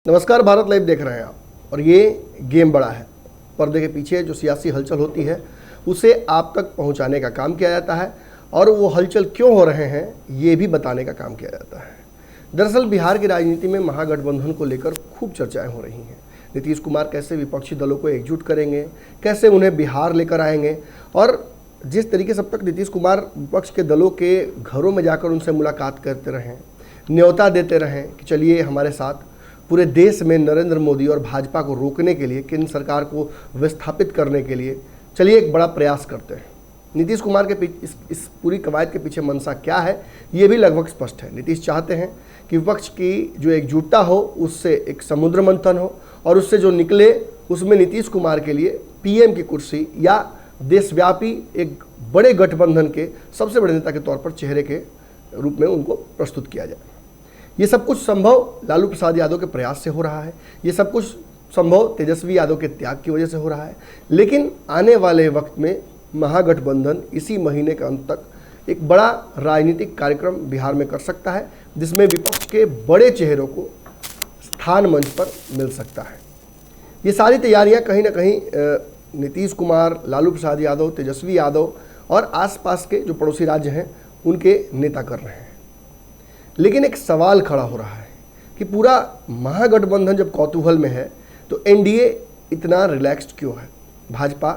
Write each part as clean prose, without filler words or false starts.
नमस्कार, भारत लाइव देख रहे हैं आप। और ये गेम बड़ा है। पर्दे के पीछे जो सियासी हलचल होती है उसे आप तक पहुंचाने का काम किया जाता है और वो हलचल क्यों हो रहे हैं ये भी बताने का काम किया जाता है। दरअसल बिहार की राजनीति में महागठबंधन को लेकर खूब चर्चाएं हो रही हैं। नीतीश कुमार कैसे विपक्षी दलों को एकजुट करेंगे, कैसे उन्हें बिहार लेकर आएंगे, और जिस तरीके से अब तक नीतीश कुमार विपक्ष के दलों के घरों में जाकर उनसे मुलाकात करते रहें, न्योता देते रहें कि चलिए हमारे साथ, पूरे देश में नरेंद्र मोदी और भाजपा को रोकने के लिए, केंद्र सरकार को विस्थापित करने के लिए चलिए एक बड़ा प्रयास करते हैं। नीतीश कुमार के इस पूरी कवायद के पीछे मंशा क्या है ये भी लगभग स्पष्ट है। नीतीश चाहते हैं कि विपक्ष की जो एकजुटता हो उससे एक समुद्र मंथन हो और उससे जो निकले उसमें नीतीश कुमार के लिए पीएम की कुर्सी या देशव्यापी एक बड़े गठबंधन के सबसे बड़े नेता के तौर पर चेहरे के रूप में उनको प्रस्तुत किया जाए। ये सब कुछ संभव लालू प्रसाद यादव के प्रयास से हो रहा है, ये सब कुछ संभव तेजस्वी यादव के त्याग की वजह से हो रहा है। लेकिन आने वाले वक्त में महागठबंधन इसी महीने के अंत तक एक बड़ा राजनीतिक कार्यक्रम बिहार में कर सकता है जिसमें विपक्ष के बड़े चेहरों को स्थान मंच पर मिल सकता है। ये सारी तैयारियां कहीं ना कहीं नीतीश कुमार, लालू प्रसाद यादव, तेजस्वी यादव और आसपास के जो पड़ोसी राज्य हैं उनके नेता कर रहे हैं। लेकिन एक सवाल खड़ा हो रहा है कि पूरा महागठबंधन जब कौतूहल में है तो एनडीए इतना रिलैक्स्ड क्यों है? भाजपा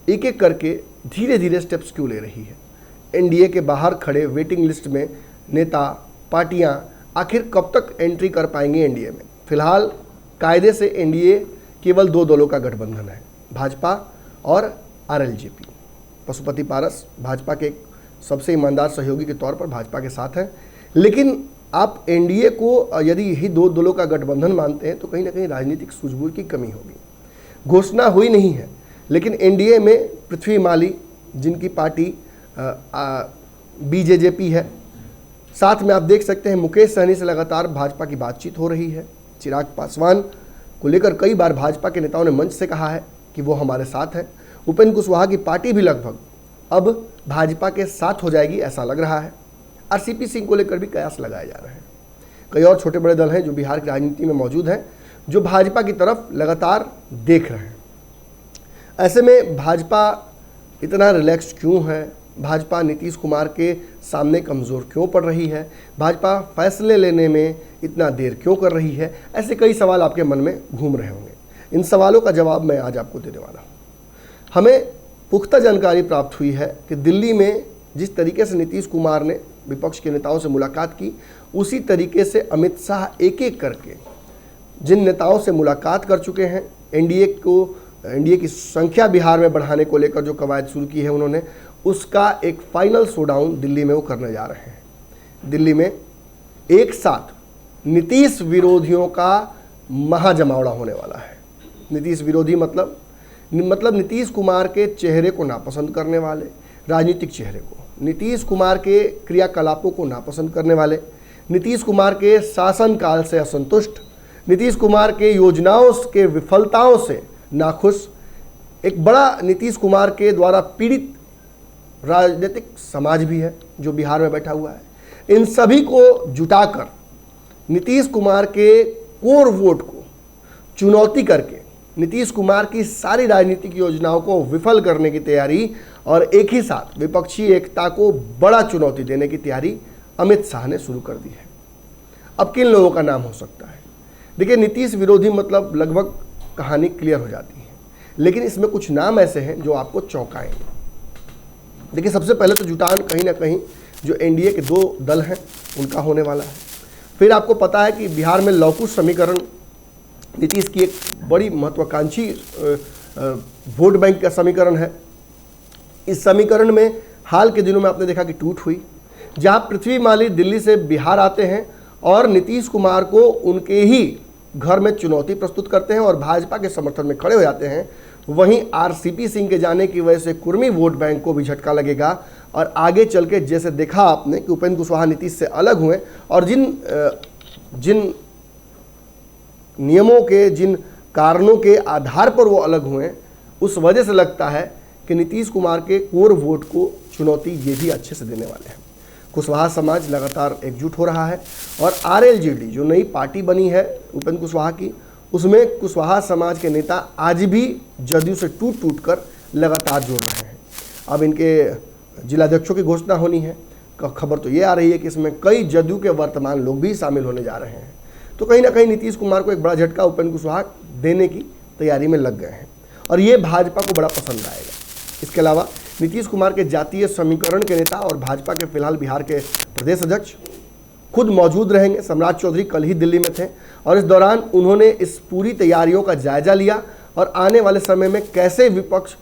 एक एक करके धीरे धीरे स्टेप्स क्यों ले रही है? एनडीए के बाहर खड़े वेटिंग लिस्ट में नेता, पार्टियां आखिर कब तक एंट्री कर पाएंगी एनडीए में? फिलहाल कायदे से एनडीए केवल दो दलों का गठबंधन है, भाजपा और आरएलजेपी। पशुपति पारस भाजपा के एक सबसे ईमानदार सहयोगी के तौर पर भाजपा के साथ हैं। लेकिन आप एनडीए को यदि यही दो दलों का गठबंधन मानते हैं तो कहीं ना कहीं राजनीतिक सूझबूझ की कमी होगी। घोषणा हुई नहीं है लेकिन एनडीए में पृथ्वी माली जिनकी पार्टी बीजेजेपी है, साथ में आप देख सकते हैं मुकेश सहनी से लगातार भाजपा की बातचीत हो रही है। चिराग पासवान को लेकर कई बार भाजपा के नेताओं ने मंच से कहा है कि वो हमारे साथ हैं। उपेंद्र कुशवाहा की पार्टी भी लगभग अब भाजपा के साथ हो जाएगी ऐसा लग रहा है। आरसीपी सिंह को लेकर भी कयास लगाए जा रहे हैं। कई और छोटे बड़े दल हैं जो बिहार की राजनीति में मौजूद हैं जो भाजपा की तरफ लगातार देख रहे हैं। ऐसे में भाजपा इतना रिलैक्स क्यों है? भाजपा नीतीश कुमार के सामने कमज़ोर क्यों पड़ रही है? भाजपा फैसले लेने में इतना देर क्यों कर रही है? ऐसे कई सवाल आपके मन में घूम रहे होंगे। इन सवालों का जवाब मैं आज आपको देने वाला हूँ। हमें पुख्ता जानकारी प्राप्त हुई है कि दिल्ली में जिस तरीके से नीतीश कुमार ने विपक्ष के नेताओं से मुलाकात की उसी तरीके से अमित शाह एक एक करके जिन नेताओं से मुलाकात कर चुके हैं, एनडीए की संख्या बिहार में बढ़ाने को लेकर जो कवायद शुरू की है उन्होंने, उसका एक फाइनल शोडाउन दिल्ली में वो करने जा रहे हैं। दिल्ली में एक साथ नीतीश विरोधियों का महाजमावड़ा होने वाला है। नीतीश विरोधी मतलब नीतीश कुमार के चेहरे को नापसंद करने वाले, राजनीतिक चेहरे को, नीतीश कुमार के क्रियाकलापों को नापसंद करने वाले, नीतीश कुमार के शासनकाल से असंतुष्ट, नीतीश कुमार के योजनाओं के विफलताओं से नाखुश, एक बड़ा नीतीश कुमार के द्वारा पीड़ित राजनीतिक समाज भी है जो बिहार में बैठा हुआ है। इन सभी को जुटाकर नीतीश कुमार के कोर वोट को चुनौती करके नीतीश कुमार की सारी राजनीतिक योजनाओं को विफल करने की तैयारी और एक ही साथ विपक्षी एकता को बड़ा चुनौती देने की तैयारी अमित शाह ने शुरू कर दी है। अब किन लोगों का नाम हो सकता है? देखिए, नीतीश विरोधी मतलब लगभग कहानी क्लियर हो जाती है, लेकिन इसमें कुछ नाम ऐसे हैं जो आपको चौंकाएंगे। देखिए, सबसे पहले तो जुटान कहीं ना कहीं जो एनडीए के दो दल हैं उनका होने वाला है। फिर आपको पता है कि बिहार में लवकुश समीकरण नीतीश की एक बड़ी महत्वाकांक्षी वोट बैंक का समीकरण है। इस समीकरण में हाल के दिनों में आपने देखा कि टूट हुई, जहां पृथ्वी माली दिल्ली से बिहार आते हैं और नीतीश कुमार को उनके ही घर में चुनौती प्रस्तुत करते हैं और भाजपा के समर्थन में खड़े हो जाते हैं। वहीं आरसीपी सिंह के जाने की वजह से कुर्मी वोट बैंक को भी झटका लगेगा और आगे चल के जैसे देखा आपने कि उपेंद्र कुशवाहा नीतीश से अलग हुए और जिन नियमों के, जिन कारणों के आधार पर वो अलग हुए, उस वजह से लगता है कि नीतीश कुमार के कोर वोट को चुनौती ये भी अच्छे से देने वाले हैं। कुशवाहा समाज लगातार एकजुट हो रहा है और आरएलजेडी जो नई पार्टी बनी है उपेंद्र कुशवाहा की, उसमें कुशवाहा समाज के नेता आज भी जदयू से टूट टूट कर लगातार जुड़ रहे हैं। अब इनके जिलाध्यक्षों की घोषणा होनी है। खबर तो ये आ रही है कि इसमें कई जदयू के वर्तमान लोग भी शामिल होने जा रहे हैं। तो कहीं ना कहीं नीतीश कुमार को एक बड़ा झटका उपेंद्र कुशवाहा देने की तैयारी में लग गए हैं और ये भाजपा को बड़ा पसंद आएगा। इसके अलावा नीतीश कुमार के जातीय समीकरण के नेता और भाजपा के फिलहाल बिहार के प्रदेश अध्यक्ष खुद मौजूद रहेंगे। सम्राट चौधरी कल ही दिल्ली में थे और इस दौरान उन्होंने इस पूरी तैयारियों का जायजा लिया और आने वाले समय में कैसे विपक्ष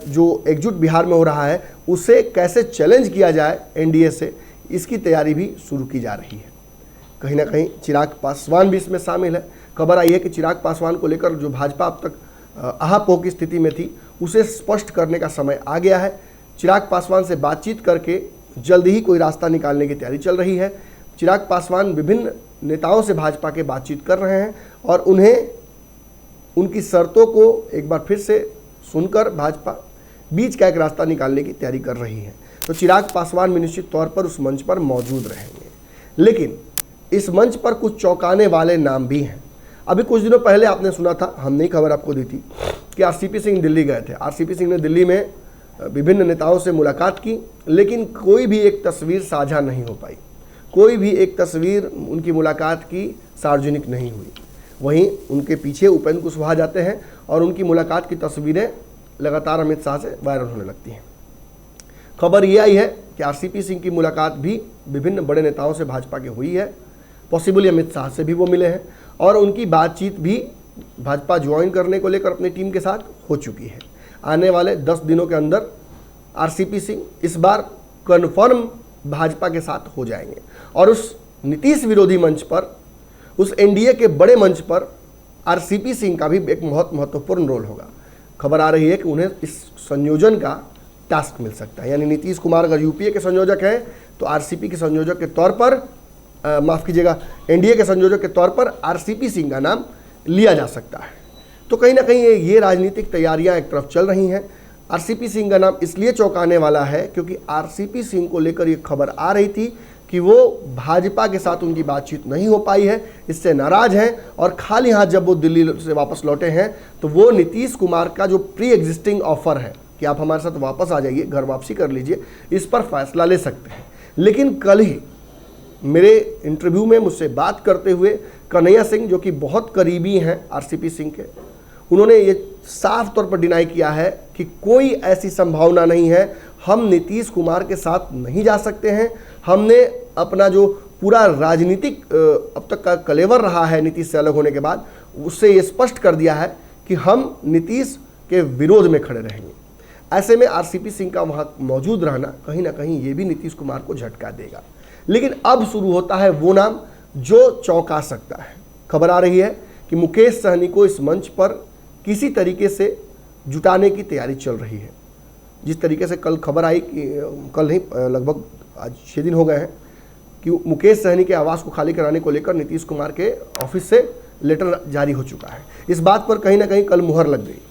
जो एकजुट बिहार में हो रहा है उसे कैसे चैलेंज किया जाए एनडीए से, इसकी तैयारी भी शुरू की जा रही है। कहीं ना कहीं चिराग पासवान भी इसमें शामिल है। खबर आई है कि चिराग पासवान को लेकर जो भाजपा अब तक आहापोह की स्थिति में थी उसे स्पष्ट करने का समय आ गया है। चिराग पासवान से बातचीत करके जल्द ही कोई रास्ता निकालने की तैयारी चल रही है। चिराग पासवान विभिन्न नेताओं से भाजपा के बातचीत कर रहे हैं और उन्हें उनकी शर्तों को एक बार फिर से सुनकर भाजपा बीच का एक रास्ता निकालने की तैयारी कर रही है। तो चिराग पासवान भी निश्चित तौर पर उस मंच पर मौजूद रहेंगे, लेकिन इस मंच पर कुछ चौंकाने वाले नाम भी हैं। अभी कुछ दिनों पहले आपने सुना था, हमने ही खबर आपको दी थी कि आरसीपी सिंह दिल्ली गए थे। आरसीपी सिंह ने दिल्ली में विभिन्न नेताओं से मुलाकात की, लेकिन कोई भी एक तस्वीर साझा नहीं हो पाई, कोई भी एक तस्वीर उनकी मुलाकात की सार्वजनिक नहीं हुई। वहीं उनके पीछे उपेंद्र कुशवाहा जाते हैं और उनकी मुलाकात की तस्वीरें लगातार अमित शाह से वायरल होने लगती हैं। खबर ये आई है कि आरसीपी सिंह की मुलाकात भी विभिन्न बड़े नेताओं से भाजपा की हुई है। पॉसिबली अमित शाह से भी वो मिले हैं और उनकी बातचीत भी भाजपा ज्वाइन करने को लेकर अपनी टीम के साथ हो चुकी है। आने वाले 10 दिनों के अंदर आरसीपी सिंह इस बार कन्फर्म भाजपा के साथ हो जाएंगे और उस नीतीश विरोधी मंच पर, उस एनडीए के बड़े मंच पर आरसीपी सिंह का भी एक बहुत महत्वपूर्ण रोल होगा। खबर आ रही है कि उन्हें इस संयोजन का टास्क मिल सकता है, यानी नीतीश कुमार अगर यूपीए के संयोजक हैं तो आरसीपी के संयोजक के तौर पर माफ़ कीजिएगा, एनडीए के संयोजक के तौर पर आरसीपी सिंह का नाम लिया जा सकता है। तो कहीं ना कहीं ये राजनीतिक तैयारियां एक तरफ चल रही हैं। आरसीपी सिंह का नाम इसलिए चौंकाने वाला है क्योंकि आरसीपी सिंह को लेकर ये खबर आ रही थी कि वो भाजपा के साथ उनकी बातचीत नहीं हो पाई है, इससे नाराज़ हैं और खाली हाथ जब वो दिल्ली से वापस लौटे हैं तो वो नीतीश कुमार का जो प्री एग्जिस्टिंग ऑफर है कि आप हमारे साथ वापस आ जाइए, घर वापसी कर लीजिए, इस पर फैसला ले सकते हैं। लेकिन कल ही मेरे इंटरव्यू में मुझसे बात करते हुए कन्हैया सिंह, जो कि बहुत करीबी हैं आरसीपी सिंह के, उन्होंने ये साफ तौर पर डिनाई किया है कि कोई ऐसी संभावना नहीं है, हम नीतीश कुमार के साथ नहीं जा सकते हैं। हमने अपना जो पूरा राजनीतिक अब तक का कलेवर रहा है नीतीश से अलग होने के बाद, उससे ये स्पष्ट कर दिया है कि हम नीतीश के विरोध में खड़े रहेंगे। ऐसे में आरसीपी सिंह का वहाँ मौजूद रहना कहीं ना कहीं ये भी नीतीश कुमार को झटका देगा। लेकिन अब शुरू होता है वो नाम जो चौंका सकता है। खबर आ रही है कि मुकेश सहनी को इस मंच पर किसी तरीके से जुटाने की तैयारी चल रही है। जिस तरीके से कल खबर आई कि कल नहीं, लगभग आज 6 दिन हो गए हैं कि मुकेश सहनी के आवास को खाली कराने को लेकर नीतीश कुमार के ऑफिस से लेटर जारी हो चुका है। इस बात पर कहीं ना कहीं कल मुहर लग गई।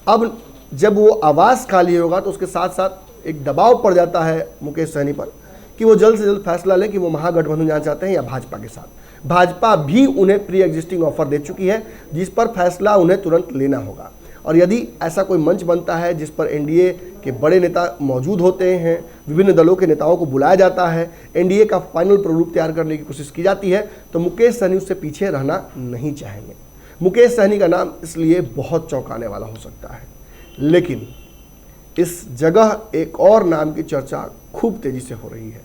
अब जब वो आवास खाली होगा तो उसके साथ साथ एक दबाव पड़ जाता है मुकेश सहनी पर कि वो जल्द से जल्द फैसला लें कि वो महागठबंधन जाना चाहते हैं या भाजपा के साथ। भाजपा भी उन्हें प्री एग्जिस्टिंग ऑफर दे चुकी है जिस पर फैसला उन्हें तुरंत लेना होगा। और यदि ऐसा कोई मंच बनता है जिस पर एनडीए के बड़े नेता मौजूद होते हैं, विभिन्न दलों के नेताओं को बुलाया जाता है, एनडीए का फाइनल प्रारूप तैयार करने की कोशिश की जाती है, तो मुकेश सहनी उससे पीछे रहना नहीं चाहेंगे। मुकेश सहनी का नाम इसलिए बहुत चौंकाने वाला हो सकता है। लेकिन इस जगह एक और नाम की चर्चा खूब तेजी से हो रही है,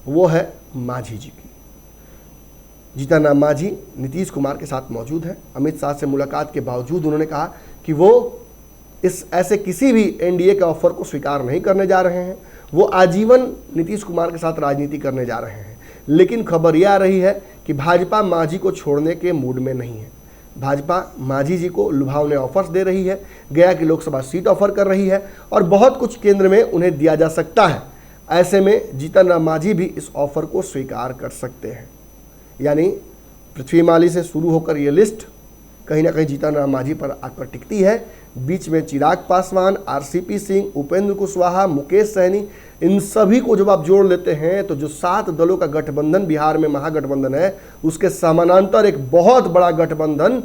वो है मांझी जी की। जीतन राम मांझी नीतीश कुमार के साथ मौजूद है। अमित शाह से मुलाकात के बावजूद उन्होंने कहा कि वो इस ऐसे किसी भी एनडीए के ऑफर को स्वीकार नहीं करने जा रहे हैं। वो आजीवन नीतीश कुमार के साथ राजनीति करने जा रहे हैं। लेकिन खबर यह आ रही है कि भाजपा मांझी को छोड़ने के मूड में नहीं है। भाजपा मांझी जी को लुभावने ऑफर्स दे रही है, गया की लोकसभा सीट ऑफर कर रही है और बहुत कुछ केंद्र में उन्हें दिया जा सकता है। ऐसे में जीतन राम मांझी भी इस ऑफर को स्वीकार कर सकते हैं। यानी पृथ्वी माली से शुरू होकर ये लिस्ट कहीं ना कहीं जीतन राम मांझी पर आकर टिकती है। बीच में चिराग पासवान, आरसीपी सिंह, उपेंद्र कुशवाहा, मुकेश सहनी, इन सभी को जब आप जोड़ लेते हैं तो जो 7 दलों का गठबंधन बिहार में महागठबंधन है, उसके समानांतर एक बहुत बड़ा गठबंधन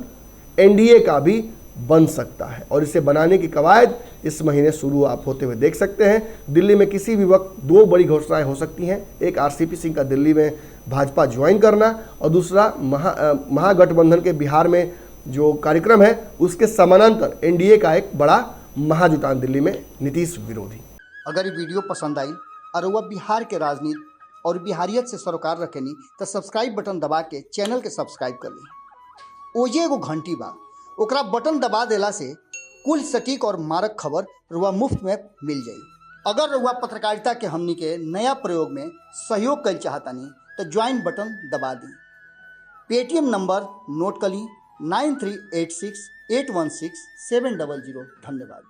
एनडीए का भी बन सकता है और इसे बनाने की कवायद इस महीने शुरू आप होते हुए देख सकते हैं। दिल्ली में किसी भी वक्त 2 बड़ी घोषणाएं हो सकती हैं, एक आरसीपी सिंह का दिल्ली में भाजपा ज्वाइन करना और दूसरा महागठबंधन के बिहार में जो कार्यक्रम है उसके समानांतर एनडीए का एक बड़ा महाजुटान दिल्ली में नीतीश विरोधी। अगर ये वीडियो पसंद आई और वह बिहार के राजनीति और बिहारियत से सरोकार रखेनी तो सब्सक्राइब बटन दबा के चैनल के सब्सक्राइब कर ली। ओजे एगो घंटी बा, ओकरा बटन दबा देला से कुल सटीक और मारक खबर रुआ मुफ्त में मिल जाई। अगर रुआ पत्रकारिता के हमनी के नया प्रयोग में सहयोग कर चाहतानी तो ज्वाइन बटन दबा दी। पेटीएम नंबर नोट कर ली 9386816700। धन्यवाद।